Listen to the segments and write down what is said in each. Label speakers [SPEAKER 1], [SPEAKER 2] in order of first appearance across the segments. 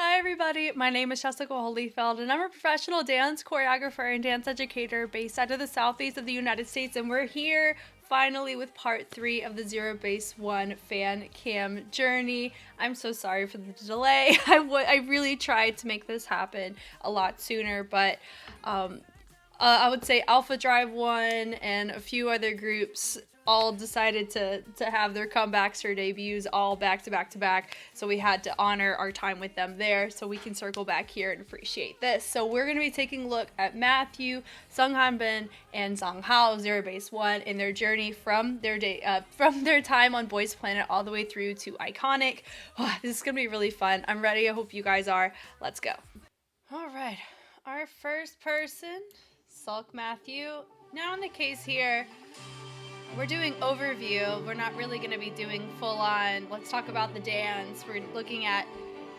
[SPEAKER 1] Hi everybody, my name is Jessica Holyfield and I'm a professional dance choreographer and dance educator based out of the southeast of the United States, and we're here finally with part 3 of the ZEROBASEONE fan cam journey. I'm so sorry for the delay. I really tried to make this happen a lot sooner, but I would say Alpha Drive 1 and a few other groups all decided to have their comebacks or debuts all back to back to back, so we had to honor our time with them there so we can circle back here and appreciate this. So we're going to be taking a look at Matthew, Sung Hanbin, and Zhang Hao, ZEROBASEONE, in their journey from their time on Boys Planet all the way through to Iconic. This is going to be really fun. I'm ready. I hope you guys are. Let's go. All right, our first person, Sulk Matthew. Now in the case here, we're doing overview. We're not really going to be doing full on, let's talk about the dance. We're looking at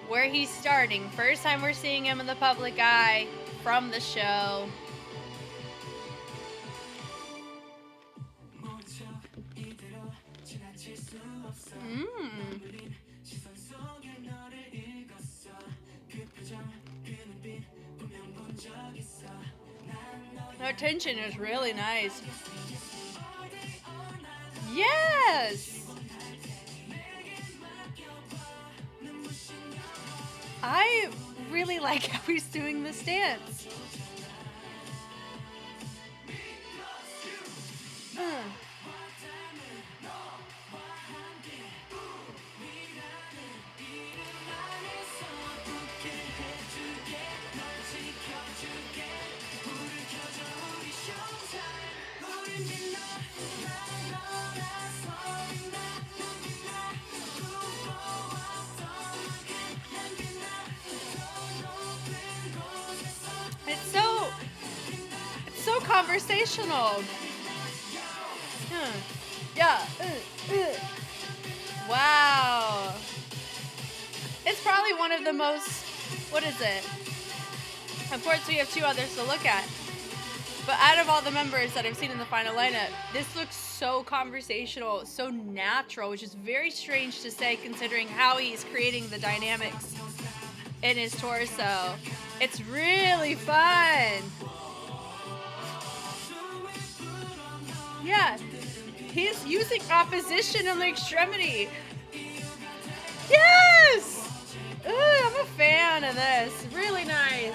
[SPEAKER 1] where he's starting. First time we're seeing him in the public eye from the show. The tension is really nice. Yes! I really like how he's doing this dance. It's so conversational. Yeah. Wow. It's probably one of the most, what is it? Of course, we have two others to look at. But out of all the members that I've seen in the final lineup, this looks so conversational, so natural, which is very strange to say considering how he's creating the dynamics in his torso. It's really fun. Yeah, he's using opposition on the extremity. Yes! Ooh, I'm a fan of this. Really nice.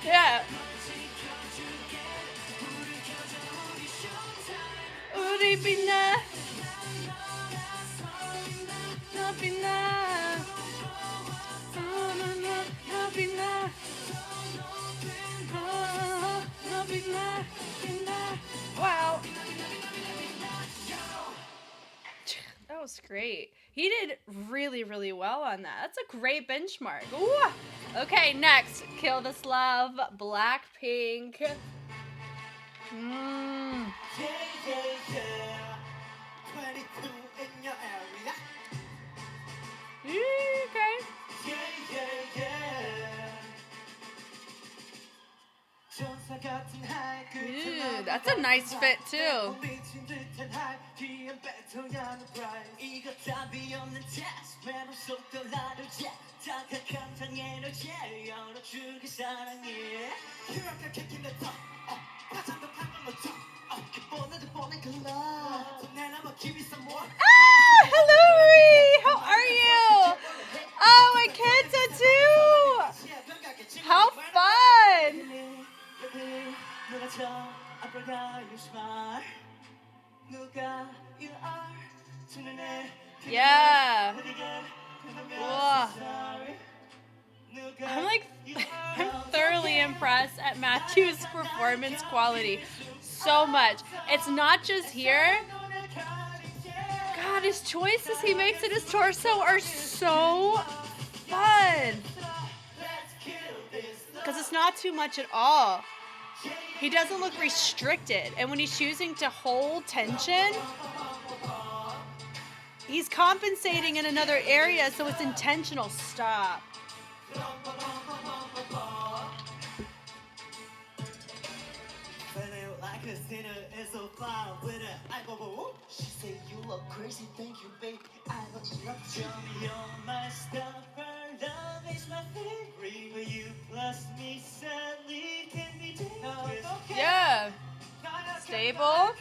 [SPEAKER 1] Yeah. Uribina. Wow. That was great. He did really, really well on that. That's a great benchmark. Ooh. Okay, next. Kill This Love, Blackpink. Okay. Ooh, that's a nice fit too. Hillary! How are you? Oh, my kid tattoo! How fun! Yeah. Whoa. I'm thoroughly impressed at Matthew's performance quality. So much. It's not just here. God, his choices he makes in his torso are so fun. Because it's not too much at all. He doesn't look restricted. And when he's choosing to hold tension, he's compensating in another area, so it's intentional. Stop.
[SPEAKER 2] smile with her. I go, whoop. She say you look crazy, thank you, babe. I look up. Tell me you're my star. Love is my favorite, but you plus me sadly can be dangerous.
[SPEAKER 1] Yeah. Stable.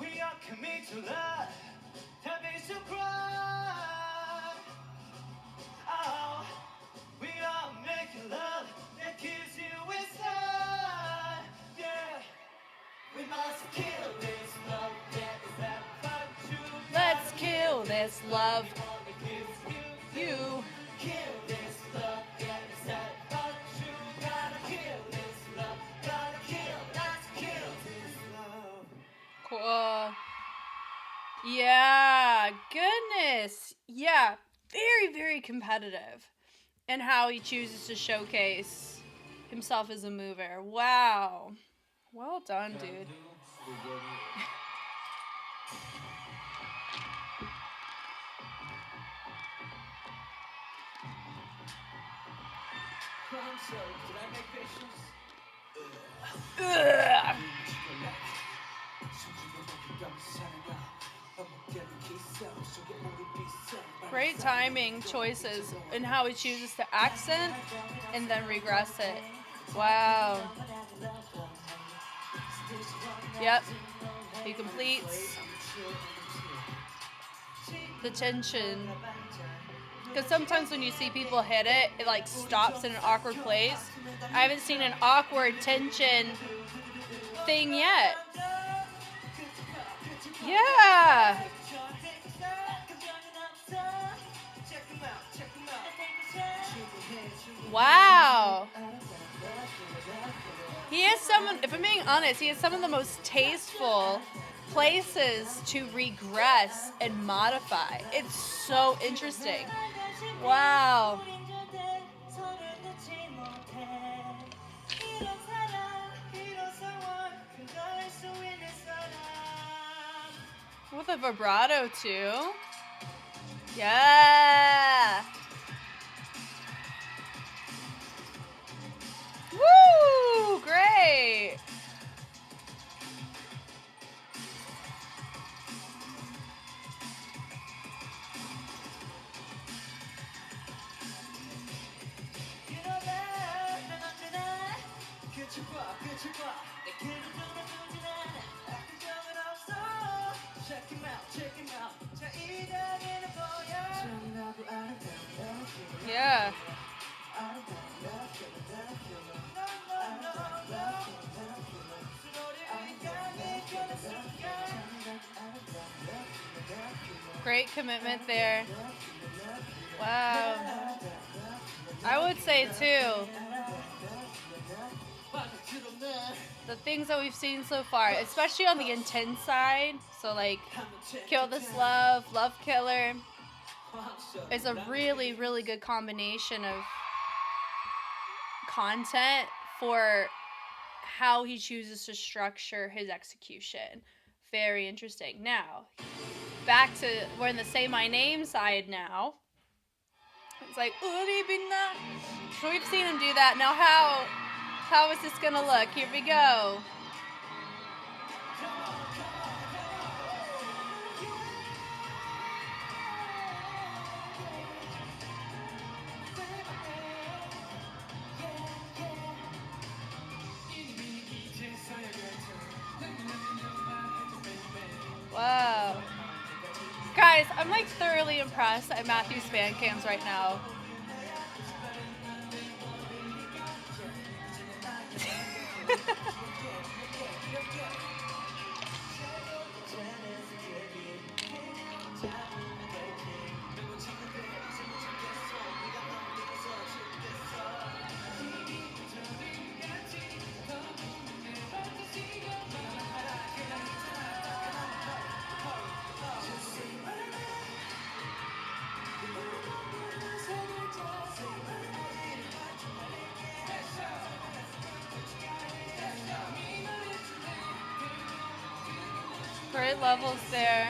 [SPEAKER 2] We are committed to love. Time is to cry. Oh, we are making love that kills you inside. Yeah, we must kill this love that is that about you.
[SPEAKER 1] Let's kill this love. You.
[SPEAKER 2] Kill this love that is that about you. Gotta kill this love. Gotta kill. Let's kill this love.
[SPEAKER 1] Cool. Yeah, goodness. Yeah, very, very competitive in how he chooses to showcase himself as a mover. Wow. Well done, dude.
[SPEAKER 2] I'm sorry, did I make facials?
[SPEAKER 1] Ugh. Great timing choices in how he chooses to accent and then regress it. Wow. Yep. He completes the tension. Because sometimes when you see people hit it, it like stops in an awkward place. I haven't seen an awkward tension thing yet. Yeah. Wow. He has some, if I'm being honest, he has some of the most tasteful places to regress and modify. It's so interesting. Wow. With a vibrato too. Yeah. Woo! Great. Yeah. Great commitment there. Wow. I would say too, the things that we've seen so far, especially on the intense side, so like Kill This Love, Love Killer, is a really, really good combination of content for how he chooses to structure his execution. Very interesting. Now, back to, we're in the Say My Name side now. It's like, so we've seen him do that. Now how is this gonna look? Here we go. Wow. Guys, I'm like thoroughly impressed at Matthew's fan cams right now. Great levels there.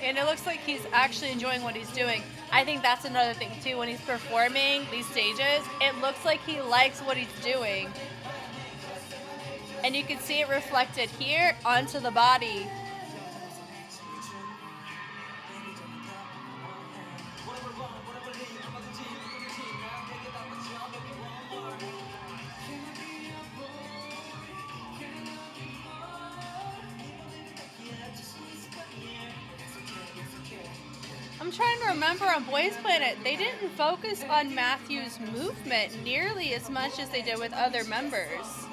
[SPEAKER 1] And it looks like he's actually enjoying what he's doing. I think that's another thing too. When he's performing these stages, it looks like he likes what he's doing. And you can see it reflected here onto the body. I'm trying to remember on Boys Planet, they didn't focus on Matthew's movement nearly as much as they did with other members.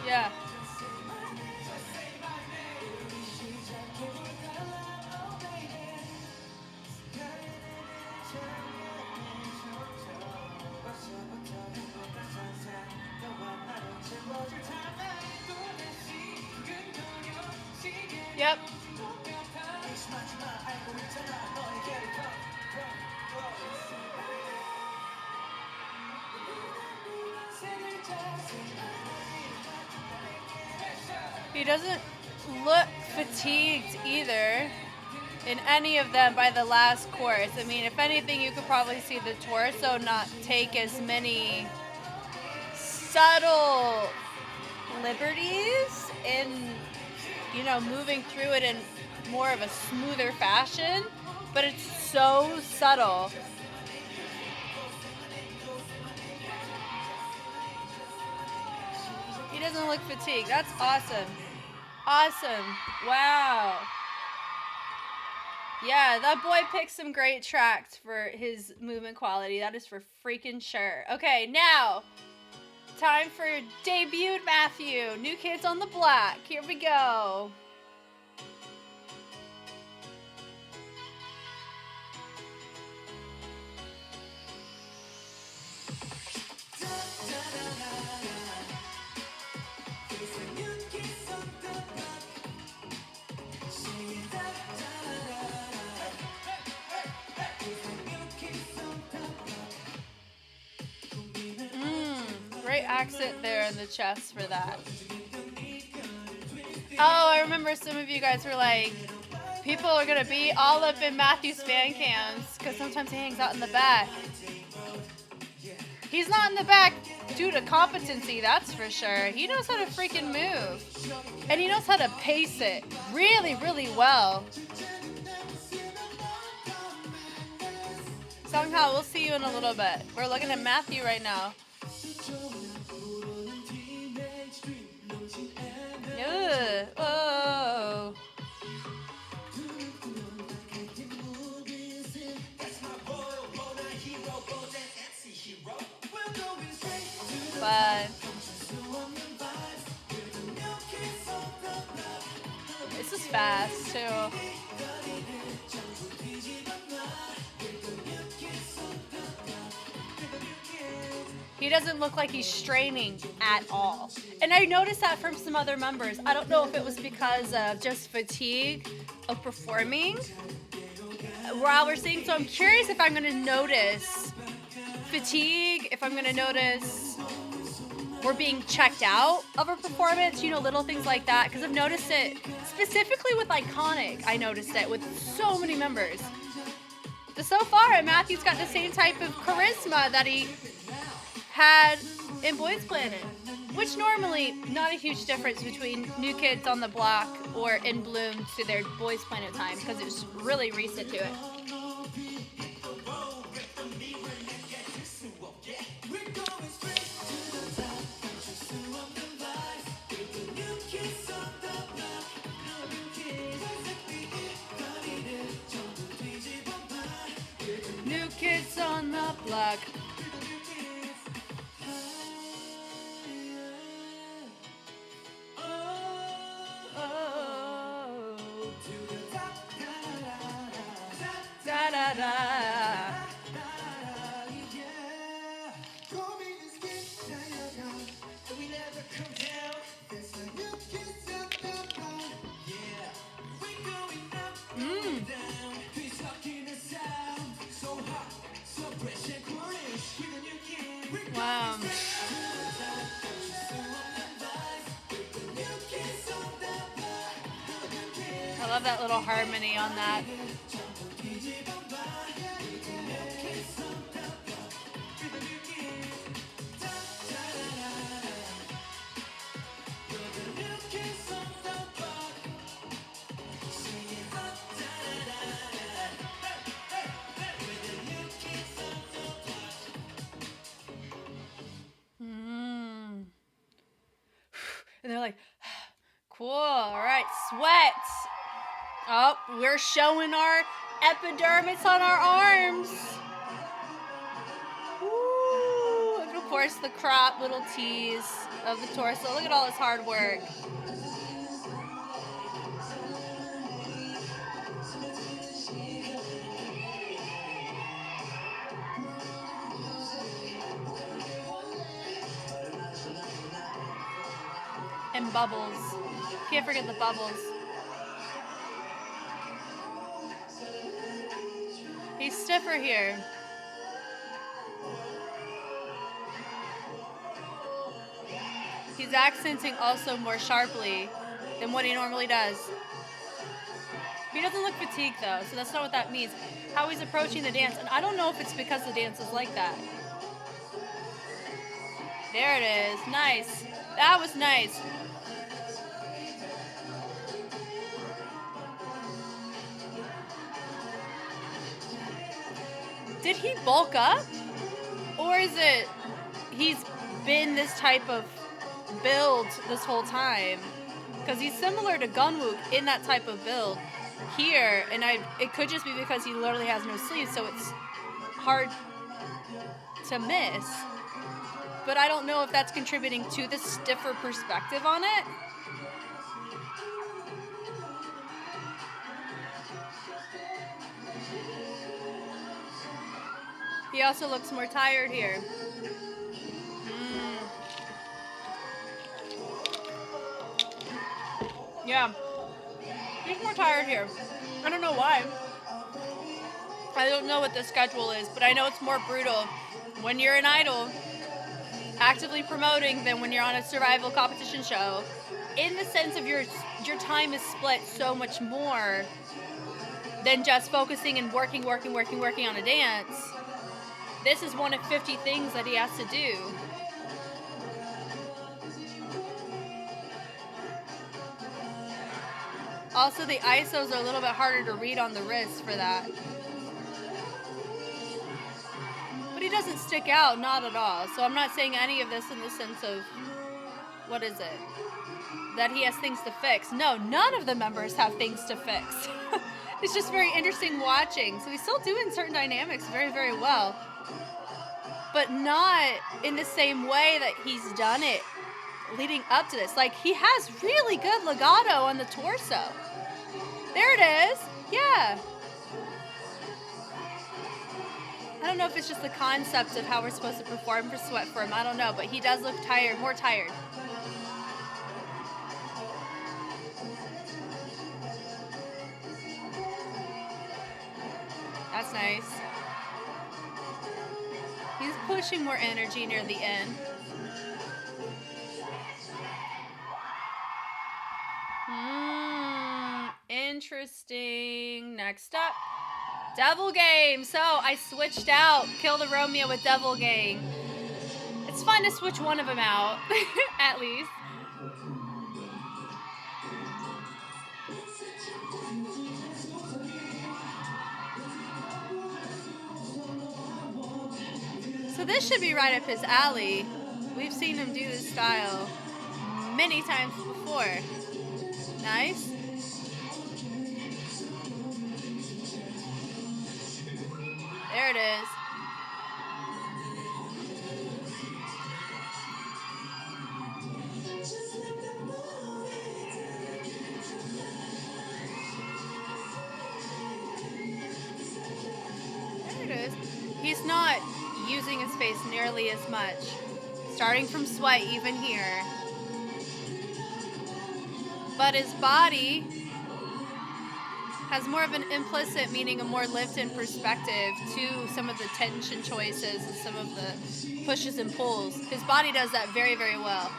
[SPEAKER 1] Yeah. Yep. He doesn't look fatigued either in any of them by the last course. I mean, if anything, you could probably see the torso not take as many subtle liberties in, you know, moving through it in more of a smoother fashion, but it's so subtle. He doesn't look fatigued. That's awesome. Awesome. Wow. Yeah, that boy picked some great tracks for his movement quality. That is for freaking sure. Okay, now, time for debut Matthew. New Kids on the Block. Here we go. Great accent there in the chest for that. Oh, I remember some of you guys were like, people are going to be all up in Matthew's fan cams because sometimes he hangs out in the back. He's not in the back due to competency, that's for sure. He knows how to freaking move. And he knows how to pace it really, really well. Somehow, we'll see you in a little bit. We're looking at Matthew right now. Ugh. Oh. Fun. This is fast too. He doesn't look like he's straining at all. And I noticed that from some other members. I don't know if it was because of just fatigue of performing while we're singing. So I'm curious if I'm going to notice fatigue, if I'm going to notice we're being checked out of a performance, you know, little things like that. Because I've noticed it specifically with Iconic. I noticed it with so many members. But so far, Matthew's got the same type of charisma that he had in Boys Planet, which normally not a huge difference between New Kids on the Block or In Bloom to their Boys Planet time because it's really recent to it. New Kids on the Block. Wow. I love that little harmony on that. And they're like, cool, all right, sweat. Oh, we're showing our epidermis on our arms. Woo. And of course, the crop little tease of the torso. Look at all this hard work. And bubbles. Can't forget the bubbles. He's stiffer here. He's accenting also more sharply than what he normally does. He doesn't look fatigued though, so that's not what that means. How he's approaching the dance, and I don't know if it's because the dance is like that. There it is. Nice. That was nice. Did he bulk up? Or is it he's been this type of build this whole time? Because he's similar to Gunwook in that type of build here, and it could just be because he literally has no sleeves, so it's hard to miss. But I don't know if that's contributing to the stiffer perspective on it. He also looks more tired here. Yeah. He's more tired here. I don't know why. I don't know what the schedule is, but I know it's more brutal when you're an idol actively promoting than when you're on a survival competition show. In the sense of your time is split so much more than just focusing and working on a dance. This is one of 50 things that he has to do. Also, the ISOs are a little bit harder to read on the wrist for that. But he doesn't stick out, not at all. So I'm not saying any of this in the sense of, what is it? That he has things to fix. No, none of the members have things to fix. It's just very interesting watching. So he's still doing certain dynamics very, very well. But not in the same way that he's done it leading up to this. Like, he has really good legato on the torso. There it is. Yeah. I don't know if it's just the concept of how we're supposed to perform for Sweat for him. I don't know, but he does look tired, more tired. That's nice. He's pushing more energy near the end. Interesting. Next up, Devil Game. So I switched out Kill the Romeo with Devil Game. It's fun to switch one of them out, at least. So this should be right up his alley. We've seen him do this style many times before. Nice. There it is. There it is. He's not using his face nearly as much. Starting from Sweat even here. But his body has more of an implicit meaning, a more lived-in perspective to some of the tension choices and some of the pushes and pulls. His body does that very, very well.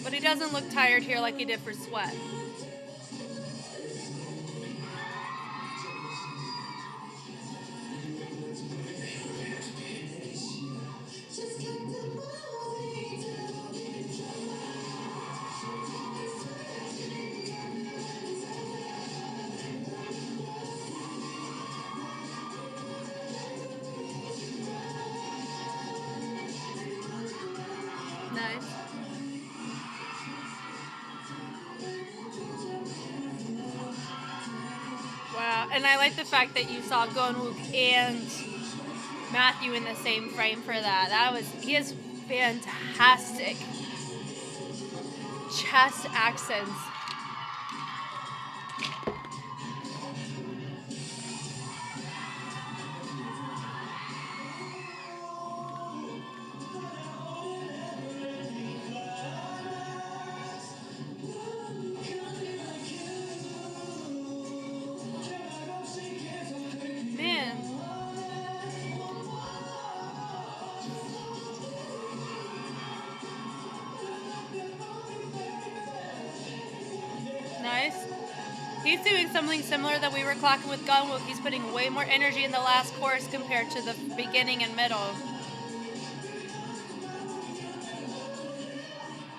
[SPEAKER 1] But he doesn't look tired here like he did for Sweat. Nice. Wow, and I like the fact that you saw Gonwook and Matthew in the same frame for that. He has fantastic chest accents. Man. Nice. He's doing something similar that we were clocking with Gunwook. He's putting way more energy in the last chorus compared to the beginning and middle.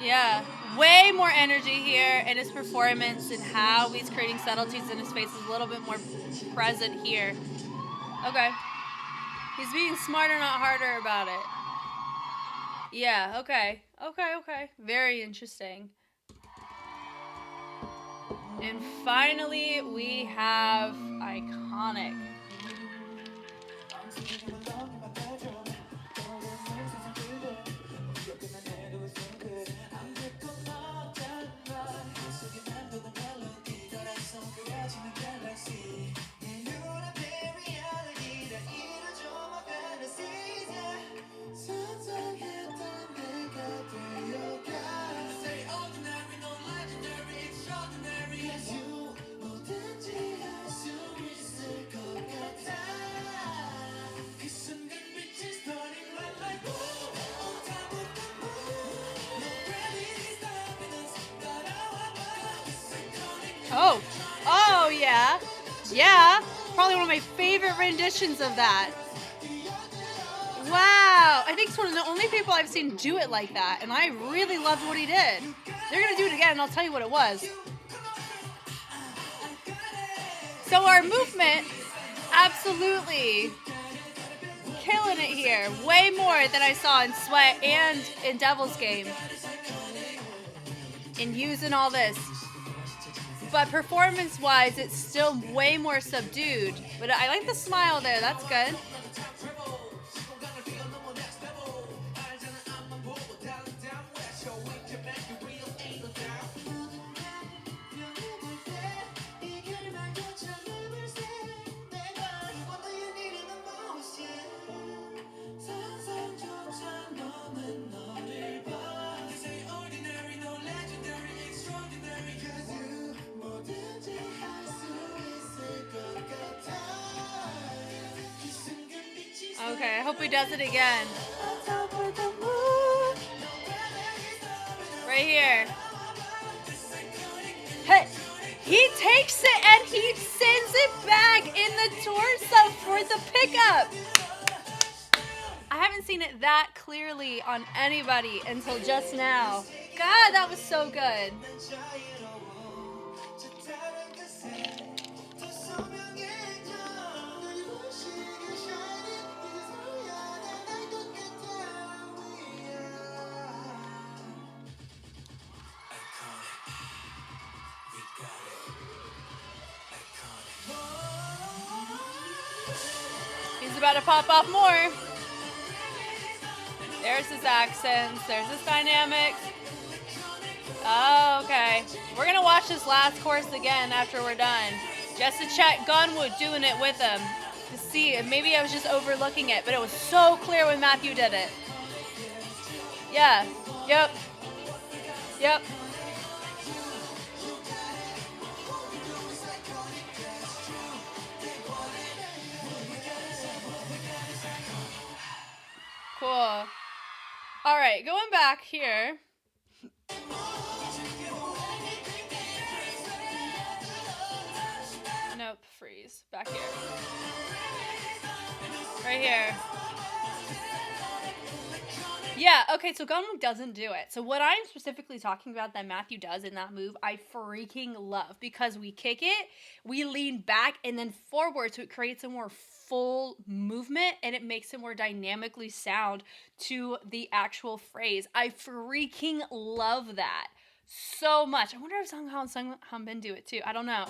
[SPEAKER 1] Yeah, way more energy here in his performance and how he's creating subtleties in his face is a little bit more present here. Okay. He's being smarter, not harder about it. Yeah, okay. Okay. Very interesting. And finally, we have Iconic. Oh yeah. Yeah. Probably one of my favorite renditions of that. Wow. I think it's one of the only people I've seen do it like that, and I really loved what he did. They're going to do it again, and I'll tell you what it was. So our movement, absolutely killing it here. Way more than I saw in Sweat and in Devil's Game. And using all this. But performance-wise, it's still way more subdued. But I like the smile there. That's good. Okay, I hope he does it again. Right here. Hey, he takes it and he sends it back in the torso for the pickup. I haven't seen it that clearly on anybody until just now. God, that was so good. He's about to pop off more. There's his accents. There's his dynamics. Oh, okay. We're going to watch this last chorus again after we're done. Just to check Gunwood doing it with him. to see, and maybe I was just overlooking it, but it was so clear when Matthew did it. Yeah. Yep. Yep. Cool. All right, going back here. Nope, freeze. Back here. Right here. Yeah, okay, so Gunwoo doesn't do it. So what I'm specifically talking about that Matthew does in that move, I freaking love, because we kick it, we lean back and then forward, so it creates a more full movement and it makes it more dynamically sound to the actual phrase. I freaking love that so much. I wonder if Sung Ha and Sung Hanbin do it too. I don't know.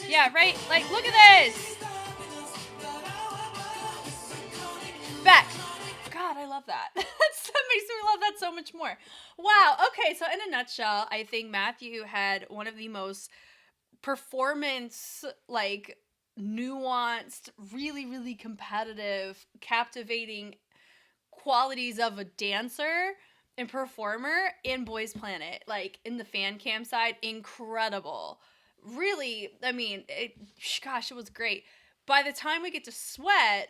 [SPEAKER 1] Yeah, right? Like, look at this! Back! God, I love that. That makes me love that so much more. Wow. Okay, so in a nutshell, I think Matthew had one of the most performance, like, nuanced, really, really competitive, captivating qualities of a dancer and performer in Boys Planet. Like, in the fan cam side, incredible. Really, I mean, gosh, it was great. By the time we get to Sweat,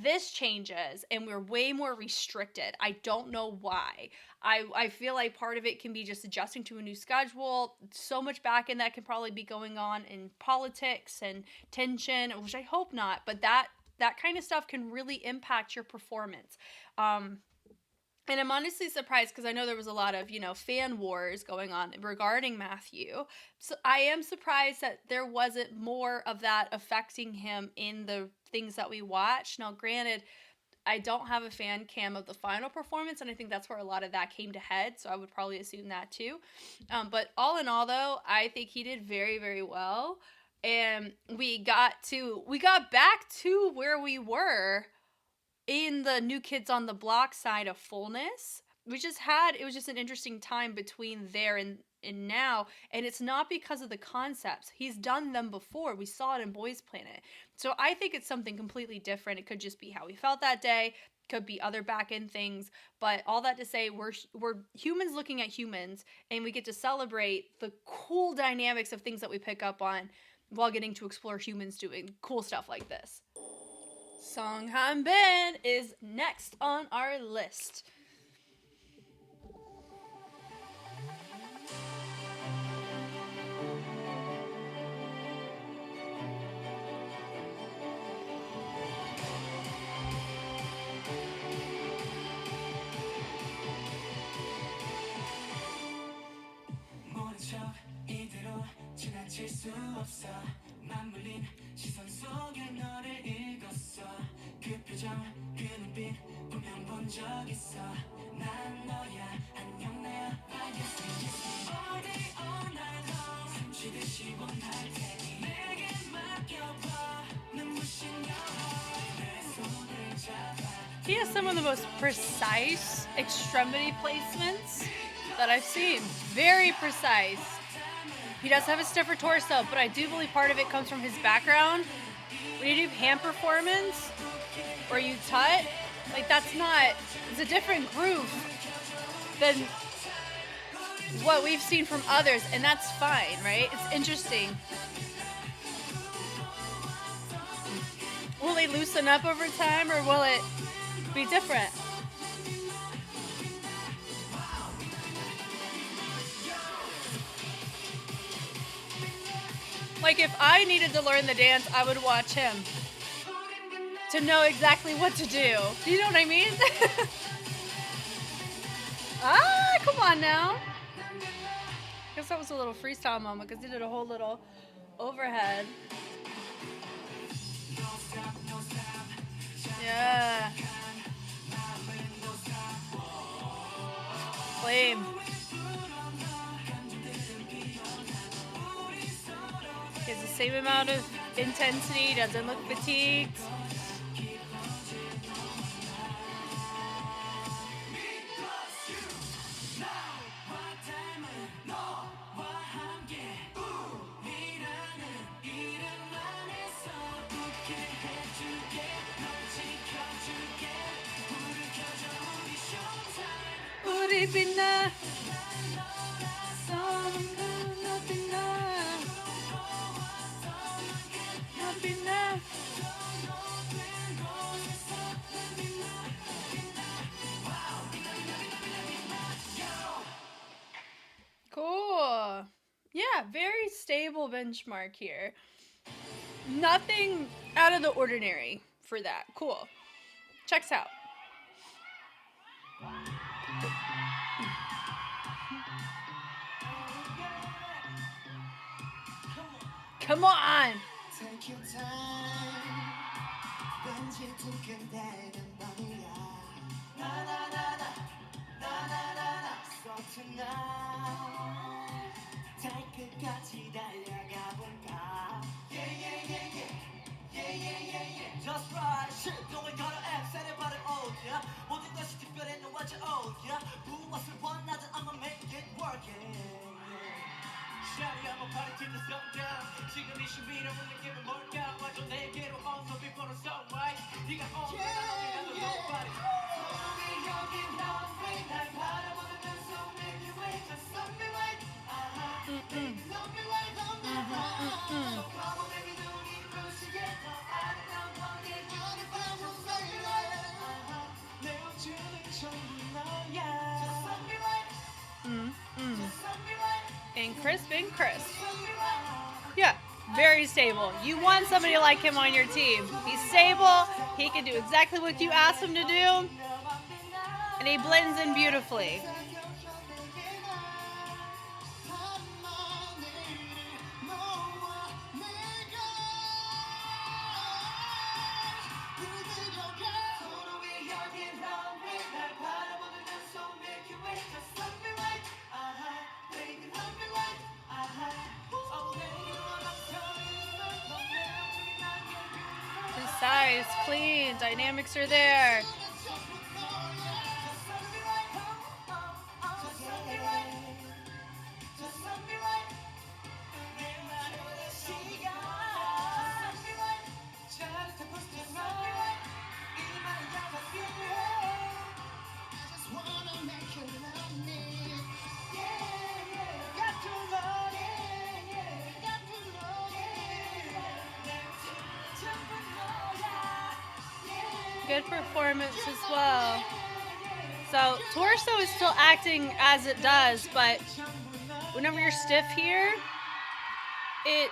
[SPEAKER 1] this changes and we're way more restricted. I don't know why. I feel like part of it can be just adjusting to a new schedule. So much back end that can probably be going on in politics and tension, which I hope not, but that kind of stuff can really impact your performance. And I'm honestly surprised because I know there was a lot of, fan wars going on regarding Matthew. So I am surprised that there wasn't more of that affecting him in the things that we watched. Now, granted, I don't have a fan cam of the final performance, and I think that's where a lot of that came to head, so I would probably assume that too. But all in all, though, I think he did very, very well. And we got back to where we were in the New Kids on the Block side of fullness. It was just an interesting time between there and now, and it's not because of the concepts. He's done them before. We saw it in Boys Planet. So I think it's something completely different. It could just be how we felt that day, could be other back end things, but all that to say, we're humans looking at humans, and we get to celebrate the cool dynamics of things that we pick up on while getting to explore humans doing cool stuff like this. Sung Hanbin is next on our list.
[SPEAKER 2] 지나칠 수 없어 맞물린 시선 속에 너를 읽었어 그 표정 그 눈빛 분명 본 적 있어 난 너야 안녕 나야 All day all night long 삼키듯이 원할 테니 내게 맡겨봐 눈부신 내 손을 잡아.
[SPEAKER 1] He has some of the most precise extremity placements that I've seen. Very precise. He does have a stiffer torso, but I do believe part of it comes from his background. When you do hand performance, or you tut, like it's a different groove than what we've seen from others, and that's fine, right? It's interesting. Will they loosen up over time, or will it be different? Like, if I needed to learn the dance, I would watch him to know exactly what to do. Do you know what I mean? Come on now. I guess that was a little freestyle moment because he did a whole little overhead. Yeah. Flame. He has the same amount of intensity, doesn't look fatigued. deep enough. Nothing enough. Nothing enough. Cool. Yeah, very stable benchmark here. Nothing out of the ordinary for that. Cool. Checks out. Come on.
[SPEAKER 2] Take your time. 왠지 두근대는 밤이야. 나나나나 나나나나 So tonight 달 끝까지 달려가 볼까. Yeah yeah yeah yeah yeah yeah yeah yeah. Just right. 시동을 걸어 앱셀에 발을 올려. 모든 것이 특별해 너와 저 올려. 무엇을 원하든 I'ma make it work. Shawty, I'ma party till the sun down. 지금 이 신비로운 느낌은 뭘까? 와줘 내게로 어서 before the sunrise. 네가 오면 나도 nobody. 우리 여기 runway 날 바라보는 눈썹 make you wait. Just love me right. Love me right, love me right. So come on baby 눈이 부시게 더 아름다운 번개 눈이 바로 love me right. 내 우주는 전부 너야. Just love me right. Just love me right.
[SPEAKER 1] And crisp and crisp. Yeah, very stable. You want somebody like him on your team. He's stable. He can do exactly what you ask him to do. And he blends in beautifully. Precise, clean, dynamics are there. Good performance as well. So torso is still acting as it does, but whenever you're stiff here, it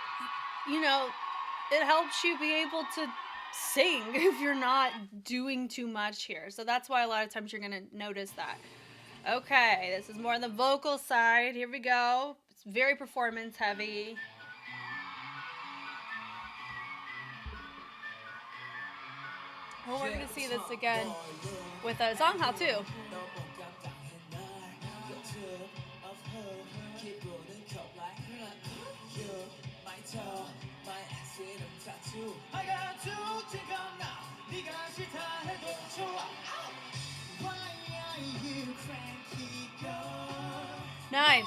[SPEAKER 1] helps you be able to sing if you're not doing too much here. So that's why a lot of times you're gonna notice that. Okay, this is more on the vocal side. Here we go. It's very performance heavy. Well, we're going to see this again with ZHANG too. Nice.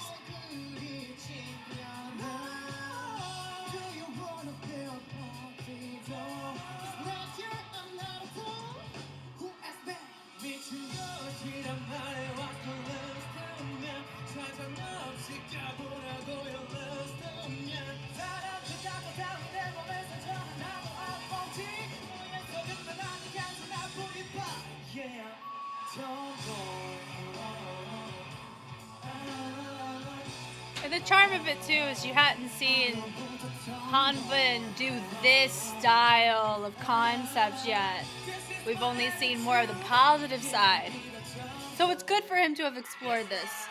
[SPEAKER 1] And the charm of it too is you hadn't seen Hanbin do this style of concepts yet. We've only seen more of the positive side. So it's good for him to have explored this.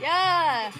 [SPEAKER 1] Yeah.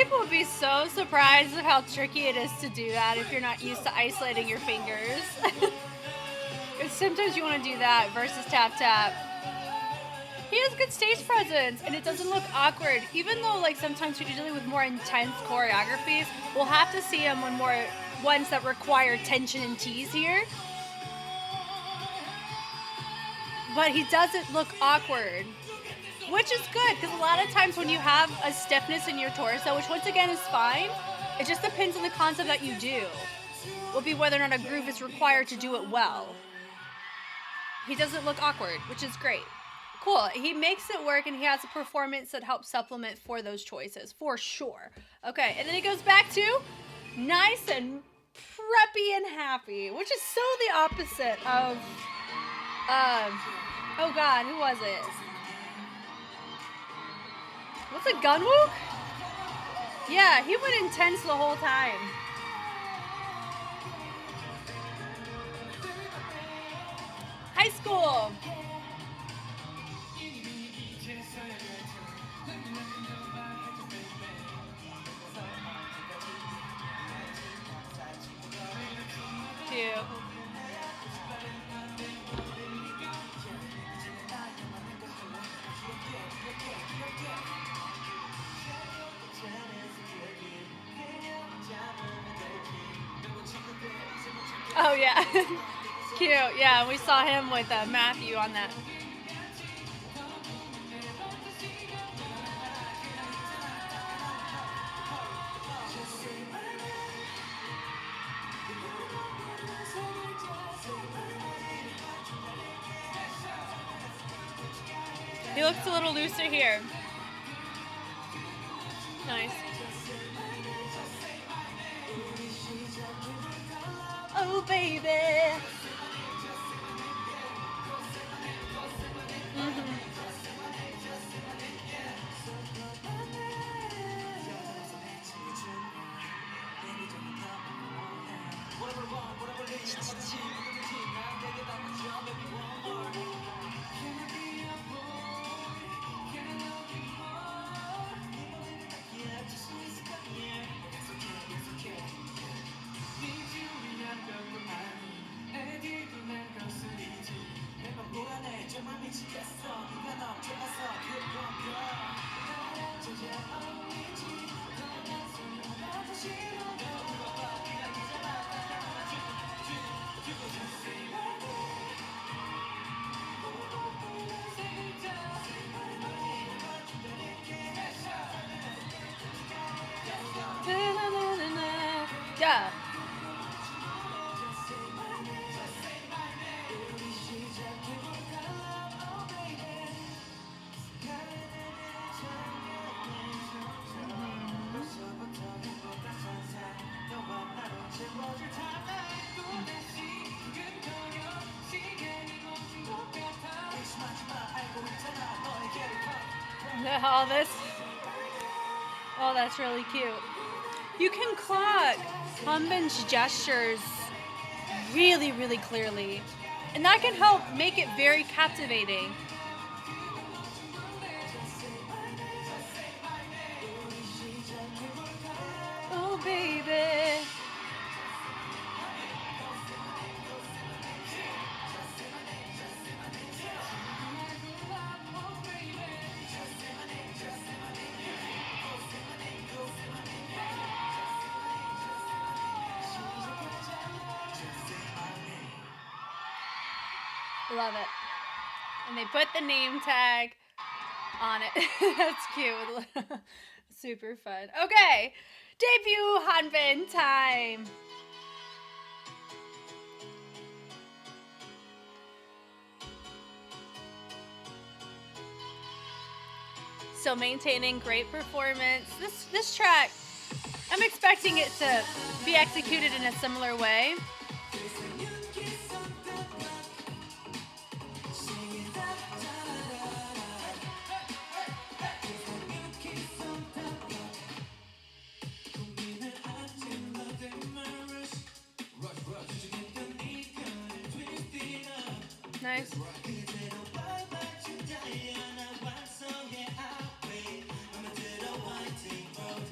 [SPEAKER 1] people would be so surprised at how tricky it is to do that if you're not used to isolating your fingers. Because sometimes you want to do that versus tap tap. He has good stage presence, and it doesn't look awkward. Even though, like, sometimes when you're dealing with more intense choreographies, we'll have to see him when more ones that require tension and tease here. But he doesn't look awkward, which is good, because a lot of times when you have a stiffness in your torso, which once again is fine, it just depends on the concept that you do, will be whether or not a groove is required to do it well. He doesn't look awkward, which is great. Cool. He makes it work, and he has a performance that helps supplement for those choices, for sure. Okay, and then he goes back to nice and preppy and happy, which is so the opposite of, oh God, who was it? What's it, Gunwook? Yeah, he went intense the whole time. High school. Cute. Oh yeah. Cute. Yeah, we saw him with Matthew on that. He looks a little looser here. Nice. Oh, baby. Yeah. All this. Oh, that's really cute. You can clock Hanbin's gestures really, really clearly. And that can help make it very captivating. Oh, baby. Love it. And they put the name tag on it. That's cute. Super fun. Okay. Debut Hanbin time. Still maintaining great performance. This track, I'm expecting it to be executed in a similar way. Nice.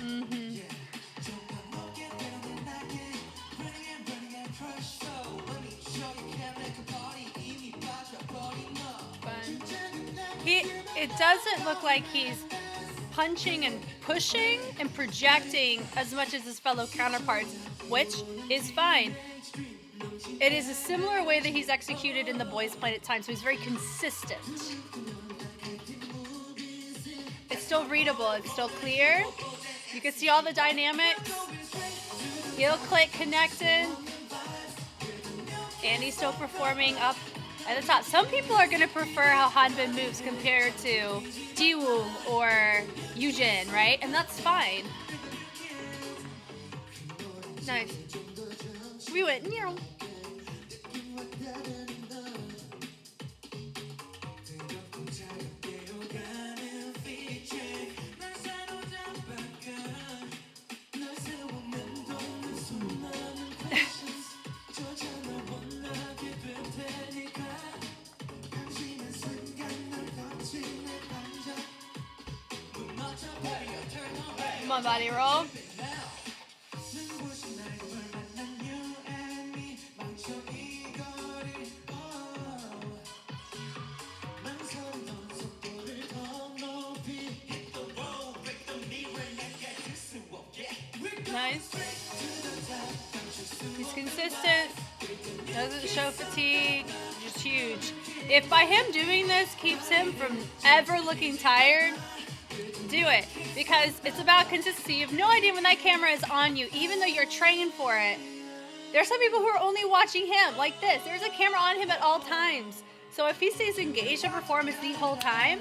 [SPEAKER 1] Mm-hmm. It doesn't look like he's punching and pushing and projecting as much as his fellow counterparts, which is fine. It is a similar way that he's executed in The Boys Planet Time, so he's very consistent. It's still readable, it's still clear. You can see all the dynamics. Heel click connected. And he's still performing up at the top. Some people are going to prefer how Hanbin moves compared to Jiwoo or Yujin, right? And that's fine. Nice. We went near. Come on, body roll. Nice. He's consistent. Doesn't show fatigue. Just huge. If by him doing this keeps him from ever looking tired, do it. Because it's about consistency. You have no idea when that camera is on you, even though you're trained for it. There's some people who are only watching him, like this. There's a camera on him at all times. So if he stays engaged in performance the whole time,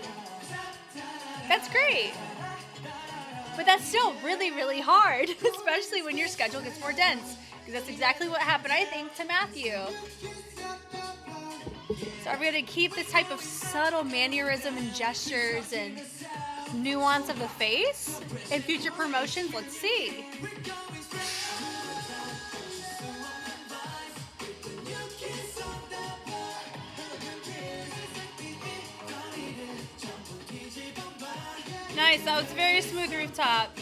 [SPEAKER 1] that's great. But that's still really, really hard, especially when your schedule gets more dense. Because that's exactly what happened, I think, to Matthew. So are we going to keep this type of subtle mannerism and gestures and nuance of the face in future promotions? Let's see. Nice, that was very smooth rooftop.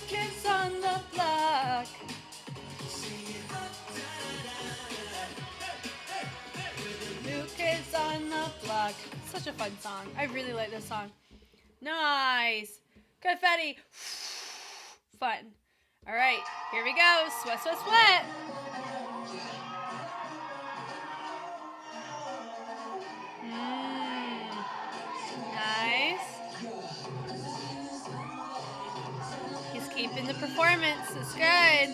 [SPEAKER 1] Kids on the block. New kids on the block. Such a fun song. I really like this song. Nice. Confetti. Fun. All right, here we go. Sweat, sweat, sweat. Nice. He's keeping the performance. It's good.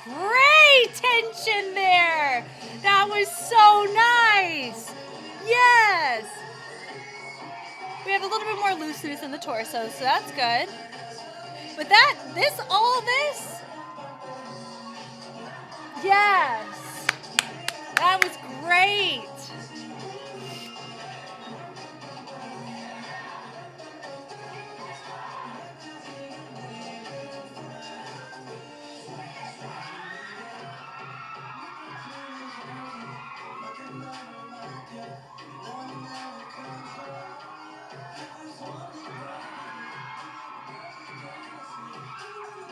[SPEAKER 1] Great tension there. That was so nice. Yes. We have a little bit more looseness in the torso, so that's good. But all this, yes. That was great.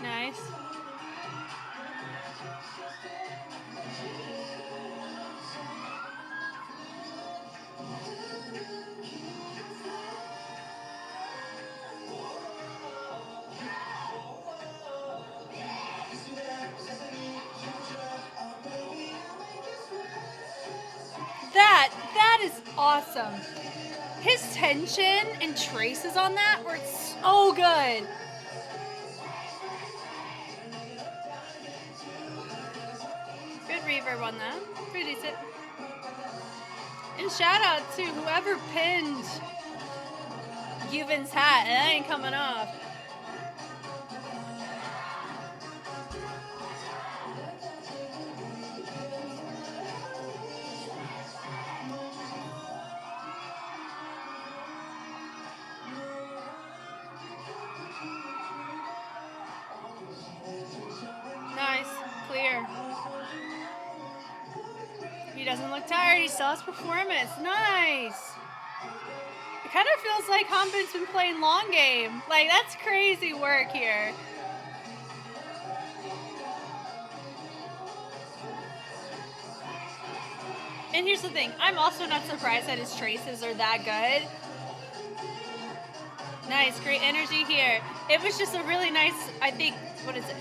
[SPEAKER 1] Nice. That is awesome. His tension and traces on that were so good. Good reverb on that. Pretty decent. And shout out to whoever pinned Yuvin's hat. That ain't coming off. tired. He still has performance. Nice. It kind of feels like Hanbin's been playing long game. Like, that's crazy work here. And here's the thing. I'm also not surprised that his traces are that good. Nice. Great energy here. It was just a really nice, I think, what is it?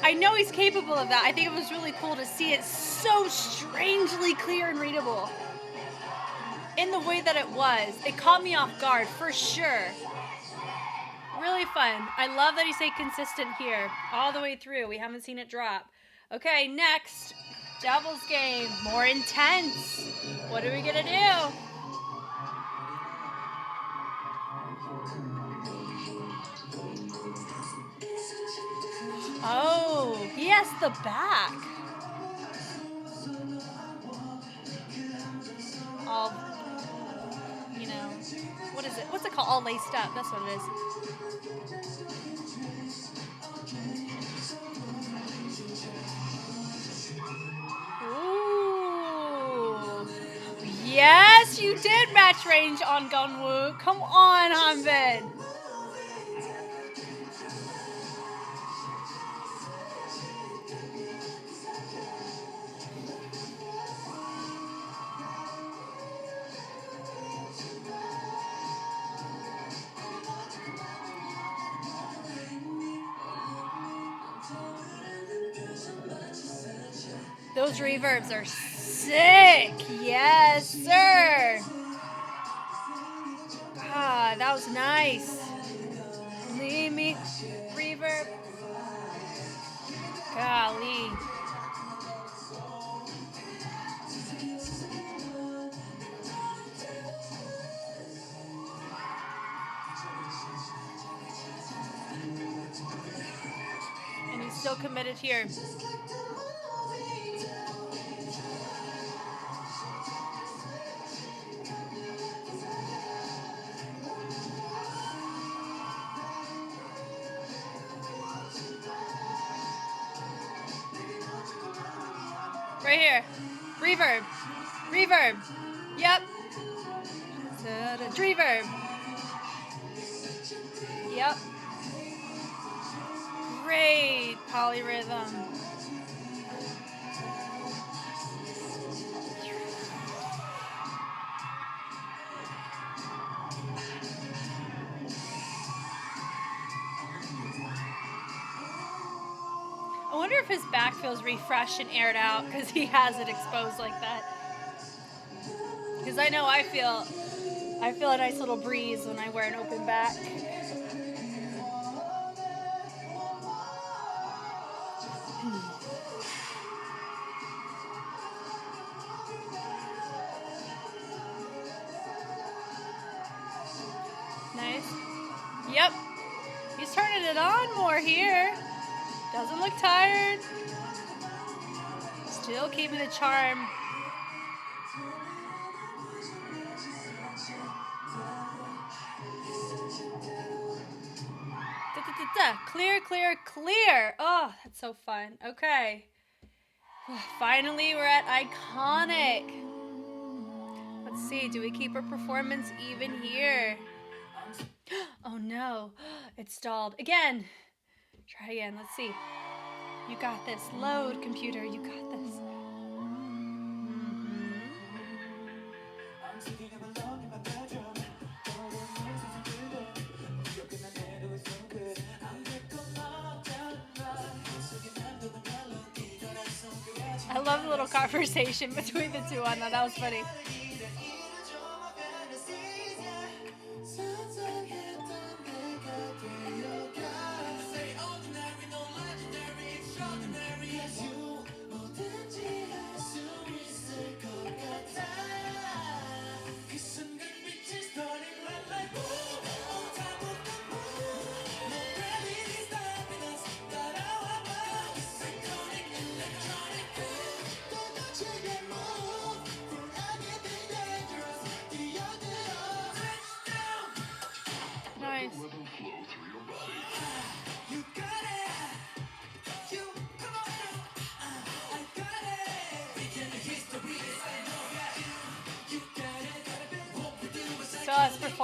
[SPEAKER 1] I know he's capable of that. I think it was really cool to see it so strangely clear and readable. In the way that it was. It caught me off guard, for sure. Really fun. I love that he stayed consistent here all the way through. We haven't seen it drop. Okay, next. Devil's Game. More intense. What are we gonna do? Oh, he has the back. All, you know, what is it? What's it called? All laced up. That's what it is. Ooh. Yes, you did match range on Gunwoo. Come on, Hanbin. Those reverbs are sick. Yes, sir. God, that was nice. Leave me. Reverb. Golly. And he's still committed here. Right here. Reverb. Reverb. Yep. Reverb. Yep. Great polyrhythm. I wonder if his back feels refreshed and aired out because he has it exposed like that. Because I know I feel a nice little breeze when I wear an open back. Nice. Yep. He's turning it on more here. Doesn't look tired. Still keeping the charm. Clear, clear, clear. Oh, that's so fun. Okay. Finally, we're at Iconic. Let's see. Do we keep our performance even here? Oh, no. It stalled. Again. Try again. Let's see. You got this. Load, computer. You got this. I love the little conversation between the two on that. That was funny.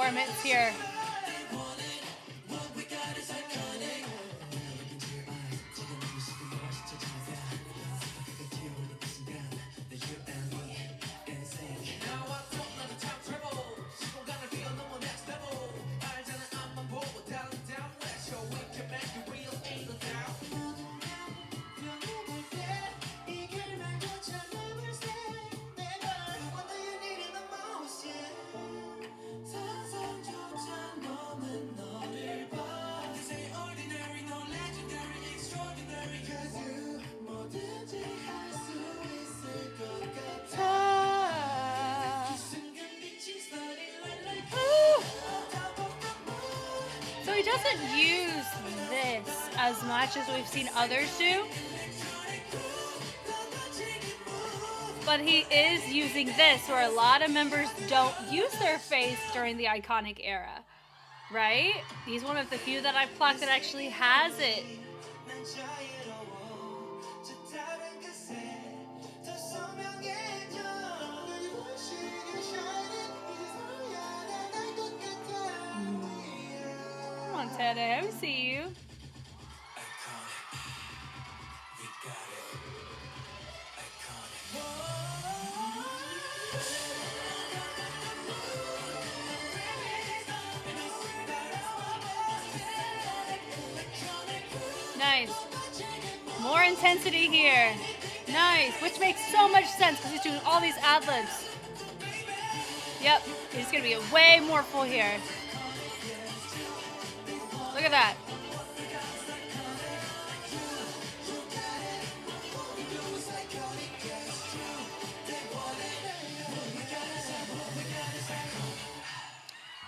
[SPEAKER 1] performance here. So he doesn't use this as much as we've seen others do, but he is using this where a lot of members don't use their face during the iconic era, right? He's one of the few that I've clocked that actually has it. Come on, Teddy, I see you. Nice. More intensity here. Nice. Which makes so much sense because he's doing all these ad-libs. Yep. He's going to be way more full here. Look at that.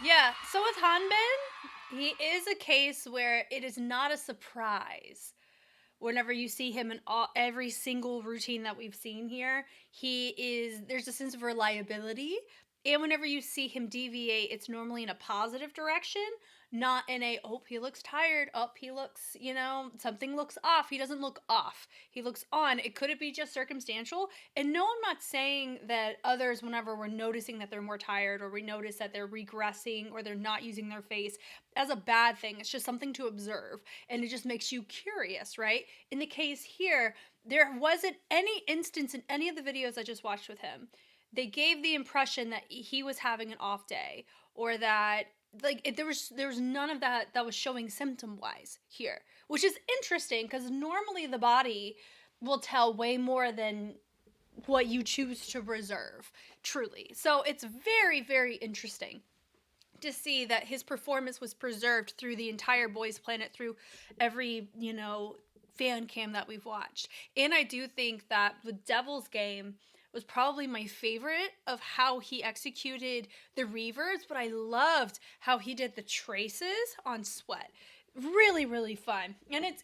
[SPEAKER 1] Yeah. So with Hanbin, he is a case where it is not a surprise. Whenever you see him in every single routine that we've seen here, there's a sense of reliability. And whenever you see him deviate, it's normally in a positive direction, not in a, oh, he looks tired, oh, he looks, something looks off. He doesn't look off. He looks on. Could it be just circumstantial? And no, I'm not saying that others, whenever we're noticing that they're more tired or we notice that they're regressing or they're not using their face as a bad thing. It's just something to observe. And it just makes you curious, right? In the case here, there wasn't any instance in any of the videos I just watched with him. They gave the impression that he was having an off day or that there was none of that was showing symptom-wise here, which is interesting because normally the body will tell way more than what you choose to reserve, truly. So it's very, very interesting to see that his performance was preserved through the entire Boys Planet, through every, fan cam that we've watched. And I do think that the Devil's Game was probably my favorite of how he executed the reverbs, but I loved how he did the traces on Sweat. Really, really fun. And it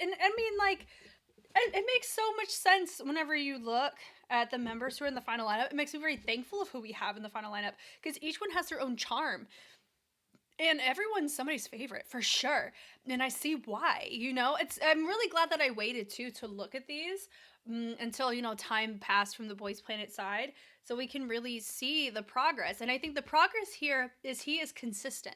[SPEAKER 1] makes so much sense whenever you look at the members who are in the final lineup. It makes me very thankful of who we have in the final lineup because each one has their own charm. And everyone's somebody's favorite, for sure. And I see why, I'm really glad that I waited, too, to look at these until, time passed from the Boys Planet side so we can really see the progress. And I think the progress here is he is consistent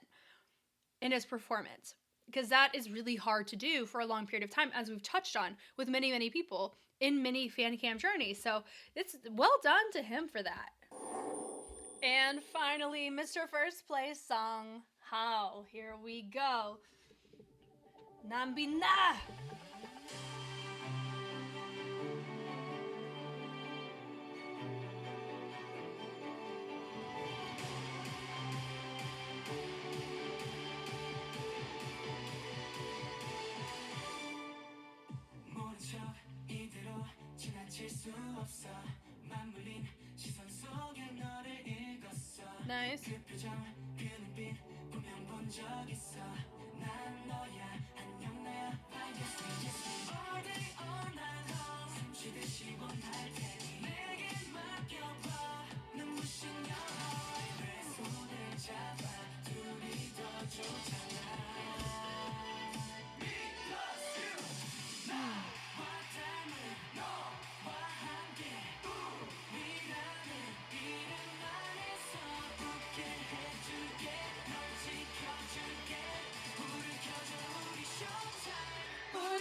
[SPEAKER 1] in his performance because that is really hard to do for a long period of time, as we've touched on with many, many people in many fan cam journeys. So it's well done to him for that. And finally, Mr. First Place song, How. Here we go. Nambina. Nice.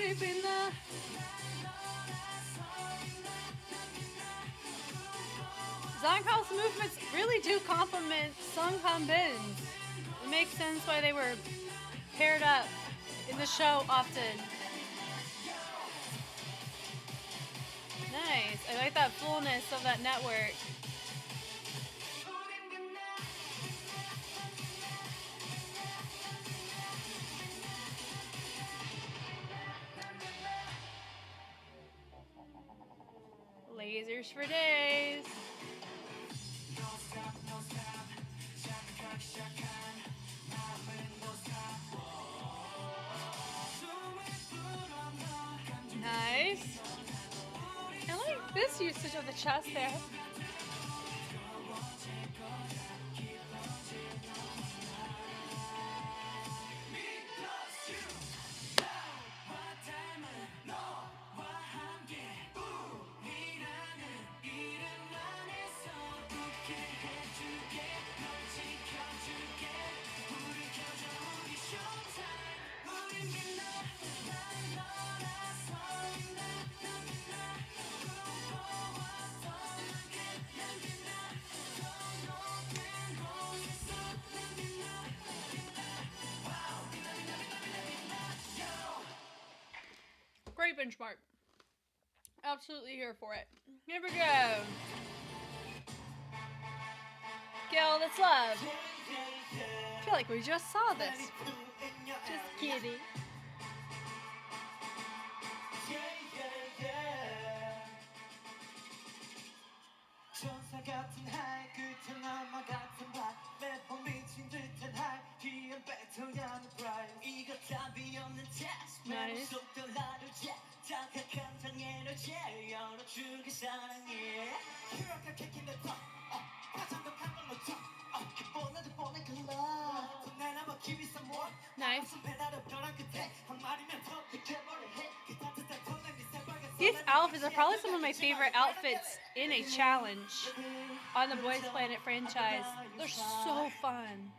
[SPEAKER 1] deep in the... ZHANG house movements really do complement Sung Han Bin's. It makes sense why they were paired up in the show often. Nice. I like that fullness of that network. Lasers for days. Nice. I like this usage of the chest there. Great benchmark. Absolutely here for it. Here we go. Gil, that's love. I feel like we just saw this. Just kidding. Nice. Nice. These outfits are probably some of my favorite outfits in a challenge on the Boys Planet franchise. They're so fun.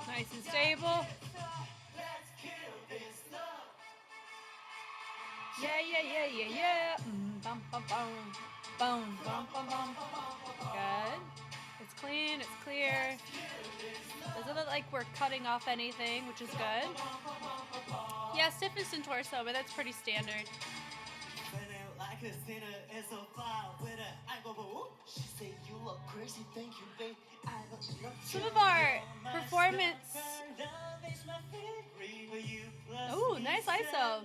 [SPEAKER 1] Nice and stable. Yeah. Bum, bum, bum. Boom, bum, bum, bum. Good. It's clean, it's clear. Doesn't look like we're cutting off anything, which is good. Yeah, stiffness in torso, but that's pretty standard. Some of our performance... Ooh, nice ISO.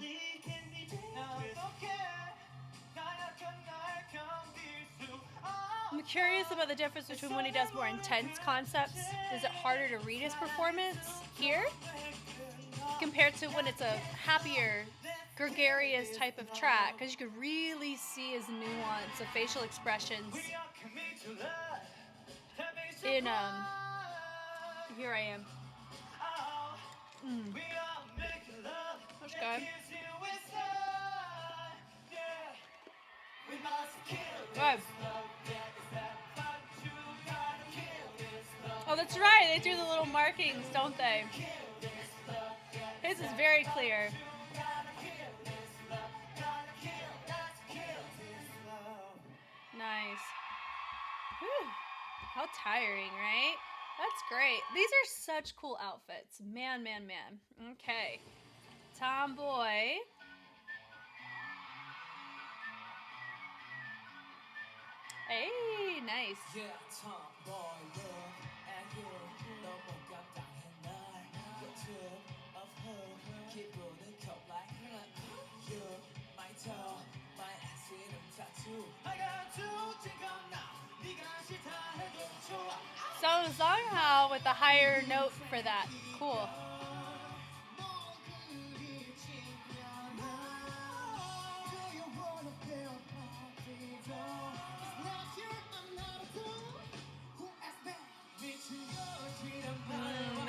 [SPEAKER 1] I'm curious about the difference between when he does more intense concepts. Is it harder to read his performance here compared to when it's a happier, gregarious type of track? Because you could really see his nuance of facial expressions in Here I Am. That's good. Good. Oh, that's right. They do the little markings, don't they? His is very clear. Nice. Whew. How tiring, right? That's great. These are such cool outfits. Man. Okay. Tomboy. Hey, nice. So ZHANG with the higher note for that. Cool.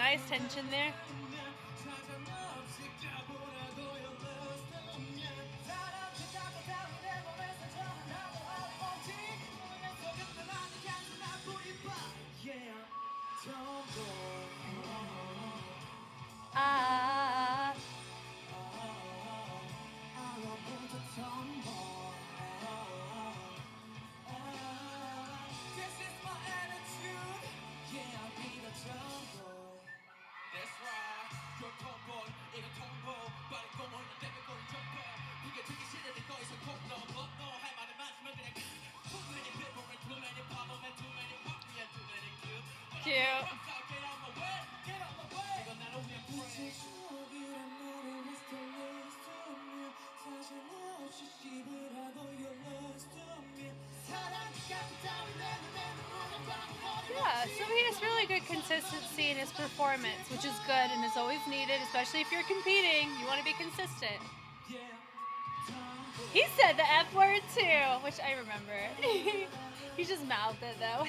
[SPEAKER 1] Nice tension there. Ah. Cute. Yeah, so he has really good consistency in his performance, which is good and is always needed, especially if you're competing. You want to be consistent. He said the F word too, which I remember. He just mouthed it though.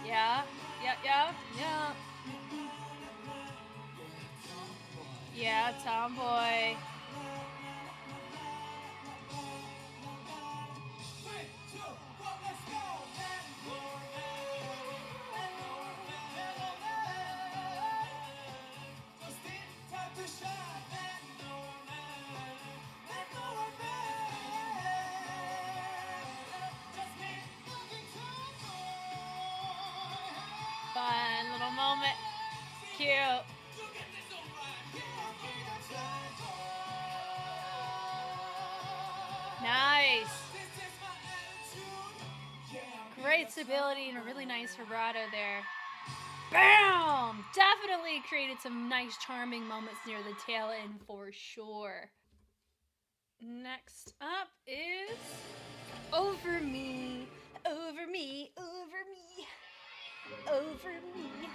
[SPEAKER 1] Yeah, yeah. Yeah, tomboy. Fun little moment. Cute. Nice. Great stability and a really nice vibrato there. Bam! Definitely created some nice charming moments near the tail end for sure. Next up is Over Me, Over Me, Over Me, Over Me.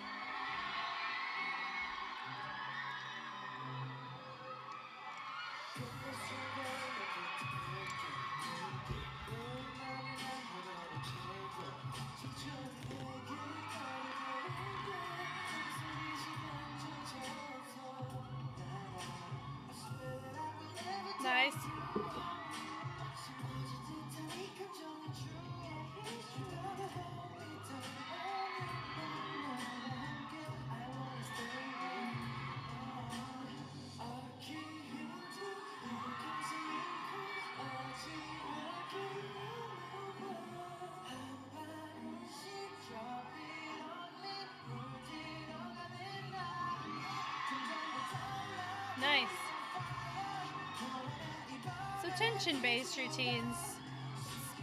[SPEAKER 1] Nice. Nice. So tension-based routines,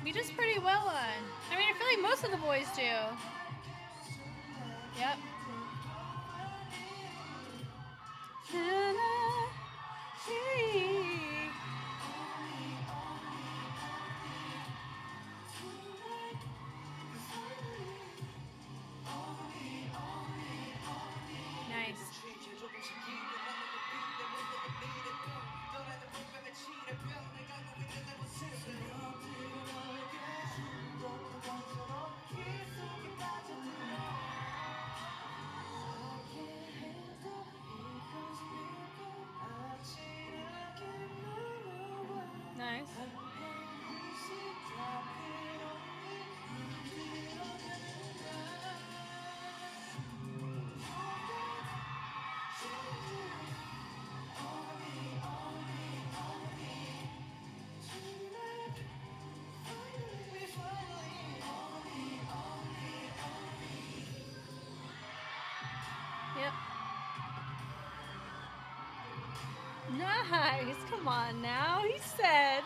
[SPEAKER 1] we just pretty well on. I mean, I feel like most of the boys do. Yep. Nice. Nice. Yep. Nice. Come on now. He said.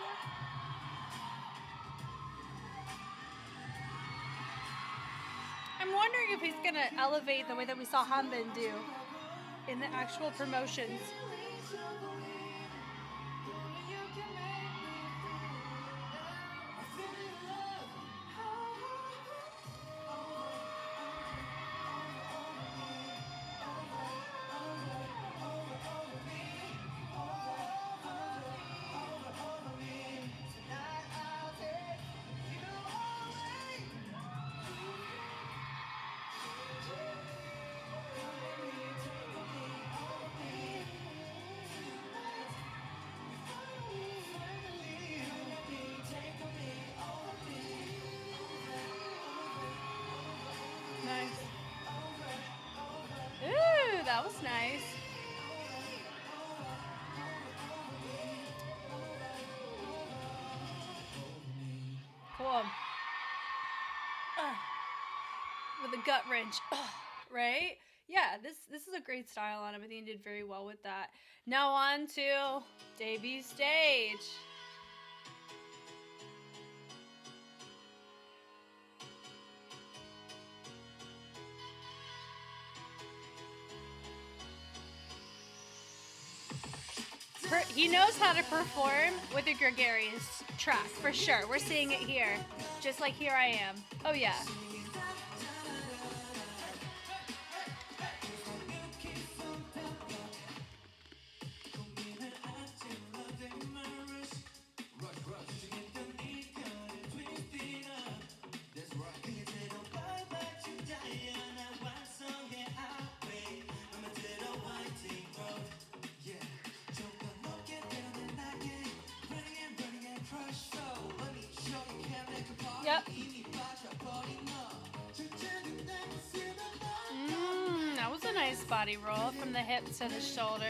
[SPEAKER 1] I'm wondering if he's going to elevate the way that we saw Hanbin do in the actual promotions. feels nice. Cool. With a gut wrench, right? Yeah, this is a great style on him. I think he did very well with that. Now on to debut stage. He knows how to perform with a gregarious track, for sure. We're seeing it here, just like Here I Am. Oh yeah. Yep. That was a nice body roll from the hip to the shoulder.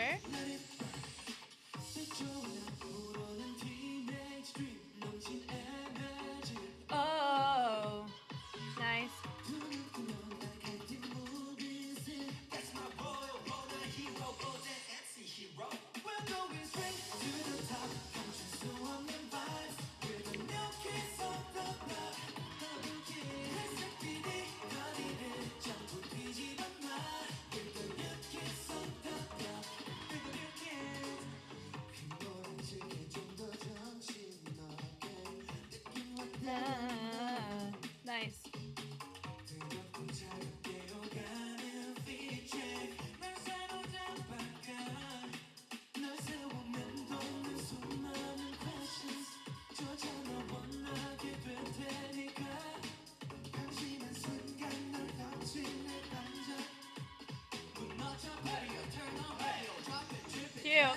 [SPEAKER 1] Oh, nice. Nice. Cute.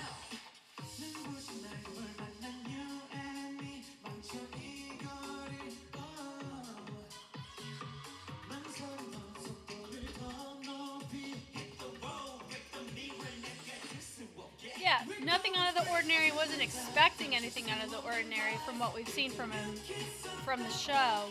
[SPEAKER 1] Yeah, nothing out of the ordinary. Wasn't expecting anything out of the ordinary from what we've seen from him from the show.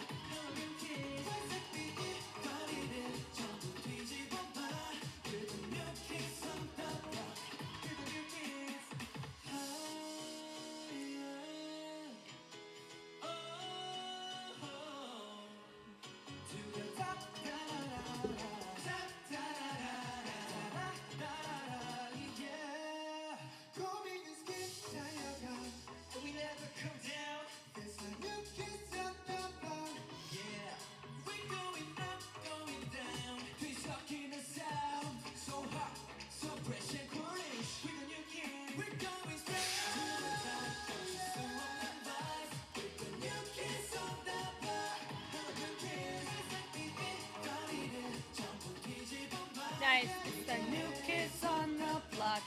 [SPEAKER 1] Nice. It's the new kids on the block.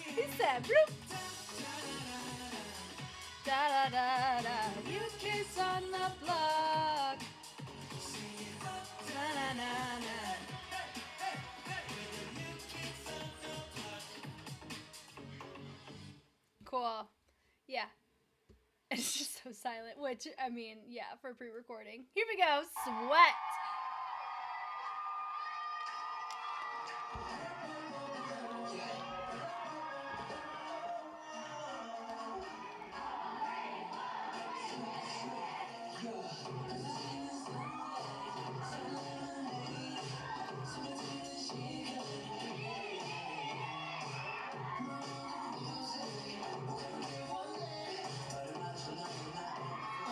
[SPEAKER 1] He said, bloop. Da da da da. New kids on the block. Na na na na. Cool. Yeah. It's just so silent, which, I mean, yeah, for pre-recording. Here we go. Sweat.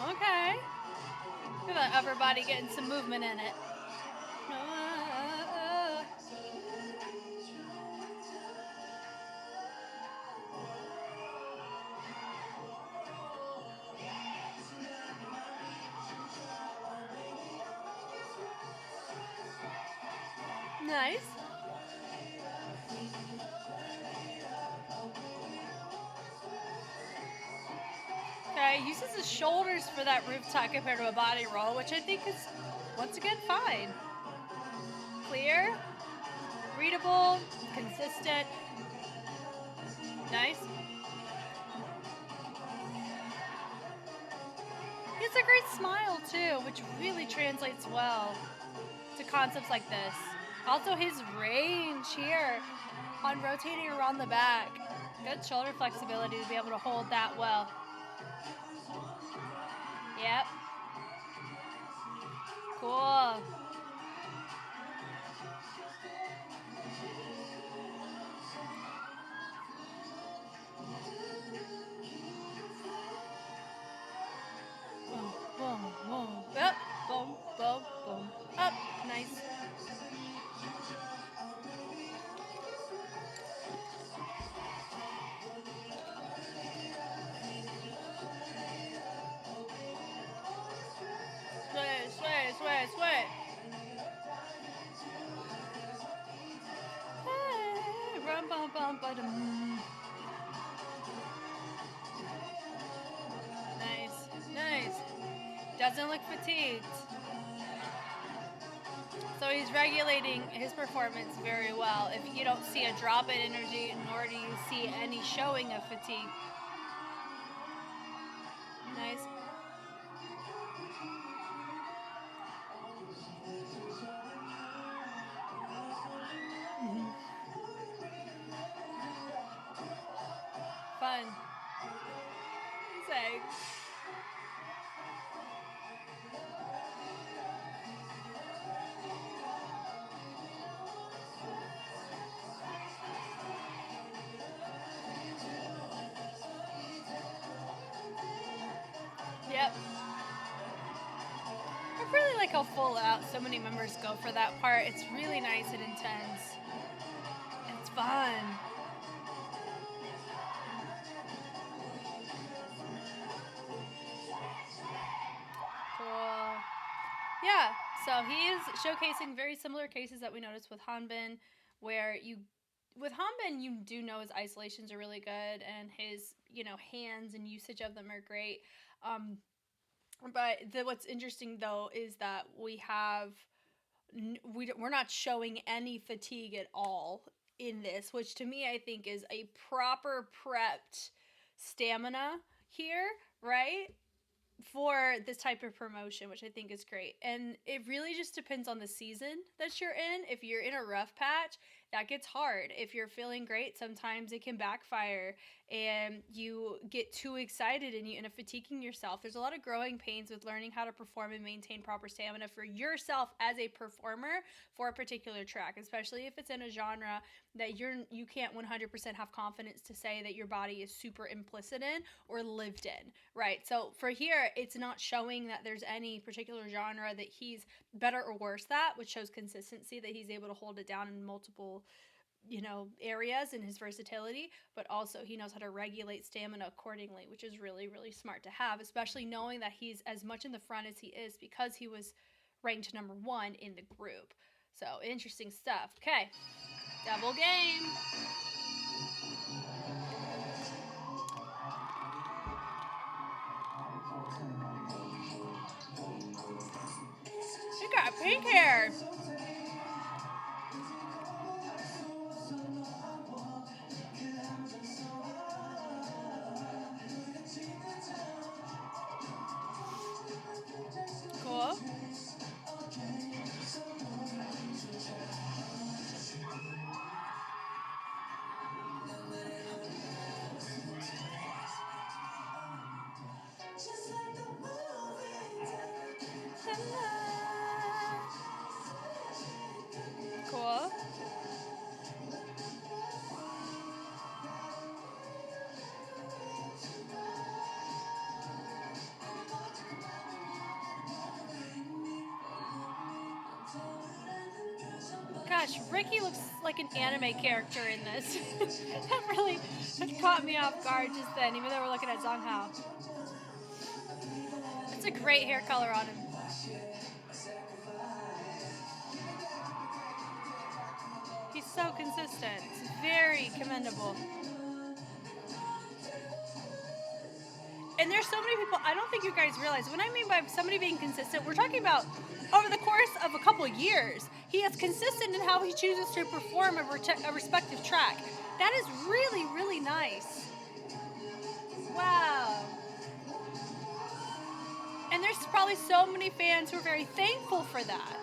[SPEAKER 1] Okay. Look at that upper body getting some movement in it. Nice. Okay, he uses his shoulders for that rooftop compared to a body roll, which I think is, once again, fine. Clear. Readable, consistent. Nice. He has a great smile too, which really translates well to concepts like this. Also his range here on rotating around the back. Good shoulder flexibility to be able to hold that well. Yep. Cool. Boom, boom, boom. Up, boom, boom, boom. Up. Nice. Sway, sway, sway, sway. Hey, rum, bum, bum, ba-dum. Nice, nice. Doesn't look fatigued. So he's regulating his performance very well. If you don't see a drop in energy, nor do you see any showing of fatigue. Nice. Fun. Saying. Yep. I really like how full out so many members go for that part. It's really nice and intense. It's fun. Cool. Yeah, so he is showcasing very similar cases that we noticed with Hanbin, where with Hanbin, you do know his isolations are really good and his, hands and usage of them are great. But what's interesting though is that we're not showing any fatigue at all in this, which to me I think is a proper prepped stamina here, right? For this type of promotion, which I think is great. And it really just depends on the season that you're in. If you're in a rough patch, that gets hard. If you're feeling great, sometimes it can backfire and you get too excited and you end up fatiguing yourself. There's a lot of growing pains with learning how to perform and maintain proper stamina for yourself as a performer for a particular track, especially if it's in a genre that you can't 100% have confidence to say that your body is super implicit in or lived in, right? So for here, it's not showing that there's any particular genre that he's better or worse at, which shows consistency, that he's able to hold it down in multiple areas in his versatility, but also he knows how to regulate stamina accordingly, which is really, really smart to have, especially knowing that he's as much in the front as he is because he was ranked number 1 in the group. So interesting stuff. Okay, double game. She got pink hair. Cool. Cool. Gosh, Ricky looks like an anime character in this. that caught me off guard just then, even though we're looking at ZHANG. It's a great hair color on him. He's so consistent. It's very commendable. And there's so many people, I don't think you guys realize, when I mean by somebody being consistent, we're talking about over the course of a couple years. He is consistent in how he chooses to perform a respective track. That is really, really nice. Wow. And there's probably so many fans who are very thankful for that.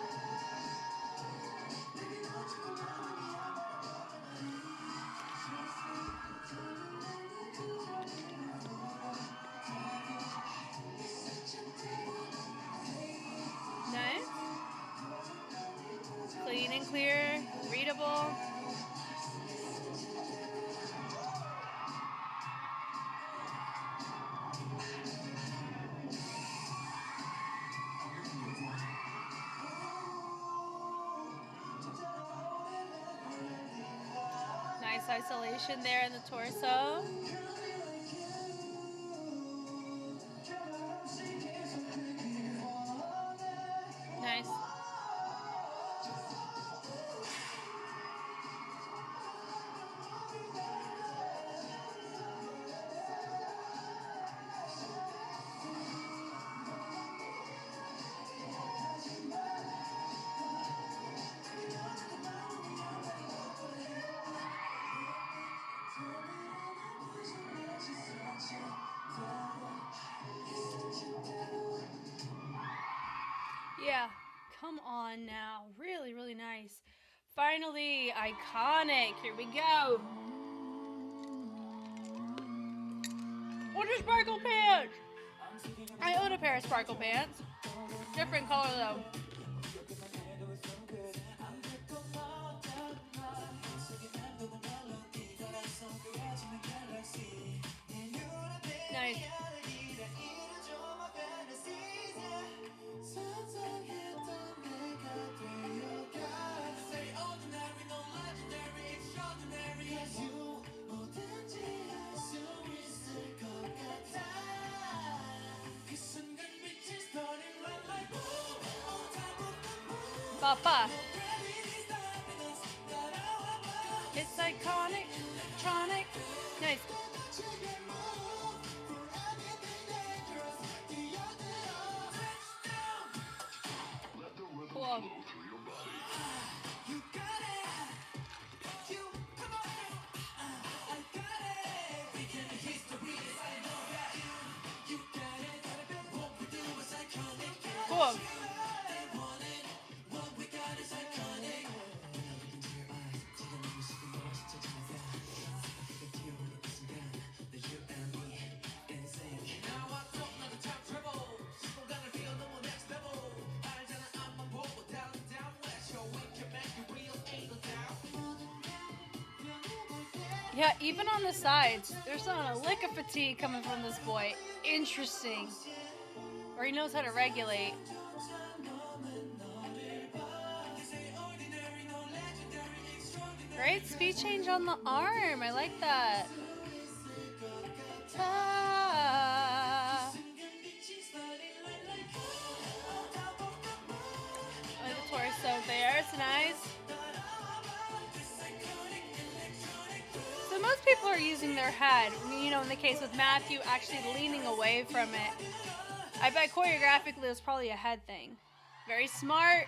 [SPEAKER 1] Nice. Clean and clear, readable. Nice isolation there in the torso. Nice. Yeah, come on now. Really, really nice. Finally, iconic. Here we go. What's your sparkle pants? I own a pair of sparkle pants. Different color though. Nice. Papa. It's iconic, tronic. Nice. Cool. Cool. Yeah, even on the sides, there's not a lick of fatigue coming from this boy. Interesting. Or he knows how to regulate. Great speed change on the arm. I like that. Ah. Oh, the torso there. It's nice. So most people are using their head. You know, in the case with Matthew, actually leaning away from it. I bet choreographically it was probably a head thing. Very smart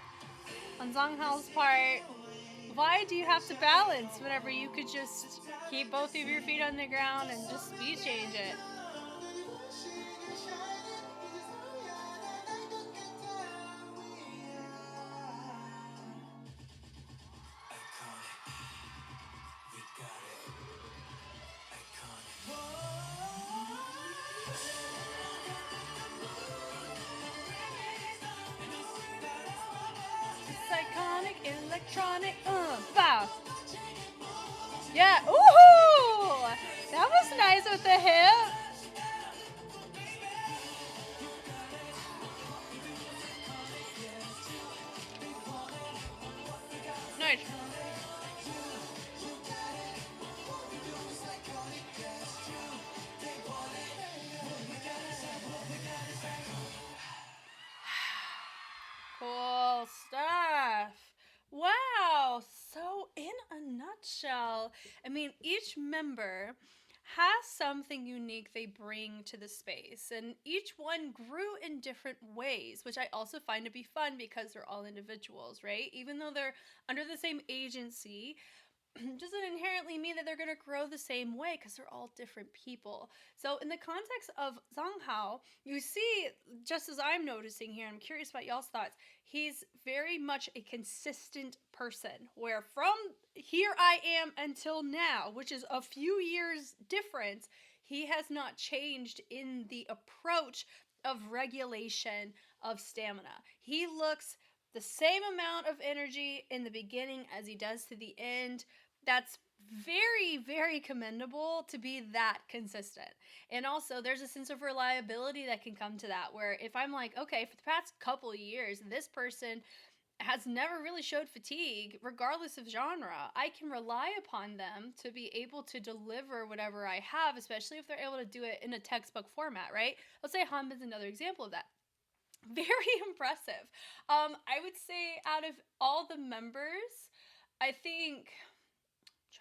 [SPEAKER 1] on Zhang Hao's part. Why do you have to balance whenever you could just keep both of your feet on the ground and just speed change it? It's iconic, electronic, bow. Yeah, ooh! That was nice with the hip. Nice. Cool stuff. Wow. So in a nutshell, I mean, each member has something unique they bring to the space, and each one grew in different ways, which I also find to be fun because they're all individuals, right? Even though they're under the same agency, doesn't inherently mean that they're going to grow the same way because they're all different people. So in the context of ZHANG, you see, just as I'm noticing here, I'm curious about y'all's thoughts, he's very much a consistent person, where from here I am until now, which is a few years difference, he has not changed in the approach of regulation of stamina. He looks the same amount of energy in the beginning as he does to the end. That's very, very commendable to be that consistent. And also, there's a sense of reliability that can come to that, where if I'm like, okay, for the past couple of years, this person has never really showed fatigue, regardless of genre, I can rely upon them to be able to deliver whatever I have, especially if they're able to do it in a textbook format, right? Let's say Hanbin's another example of that. Very impressive. I would say out of all the members, I think,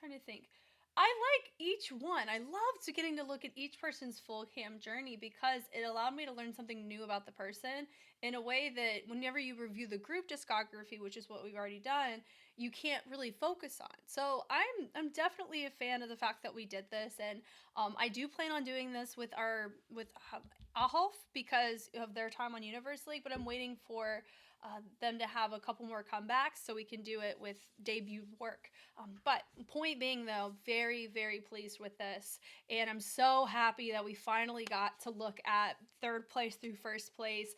[SPEAKER 1] trying to think. I like each one. I loved getting to look at each person's full cam journey because it allowed me to learn something new about the person in a way that whenever you review the group discography, which is what we've already done, you can't really focus on. So I'm definitely a fan of the fact that we did this, and I do plan on doing this with Aholf because of their time on Universe League, but I'm waiting for them to have a couple more comebacks so we can do it with debut work. But point being, though, very, very pleased with this, and I'm so happy that we finally got to look at third place through first place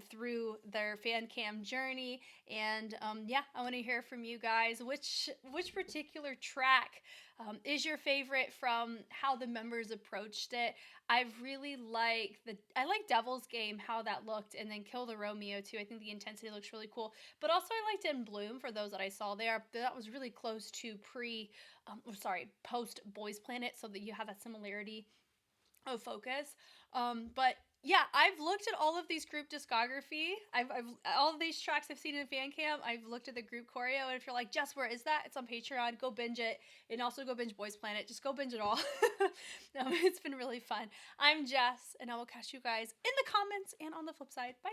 [SPEAKER 1] through their fan cam journey. And yeah, I want to hear from you guys. Which particular track is your favorite from how the members approached it? I really like Devil's Game, how that looked, and then Kill the Romeo too. I think the intensity looks really cool. But also I liked In Bloom for those that I saw there. That was really close to post Boys Planet, so that you have that similarity of focus. But yeah, I've looked at all of these group discography. I've all of these tracks I've seen in fan cam. I've looked at the group choreo, and if you're like, Jess, where is that? It's on Patreon. Go binge it, and also go binge Boys Planet. Just go binge it all. It's been really fun. I'm Jess, and I will catch you guys in the comments and on the flip side. Bye.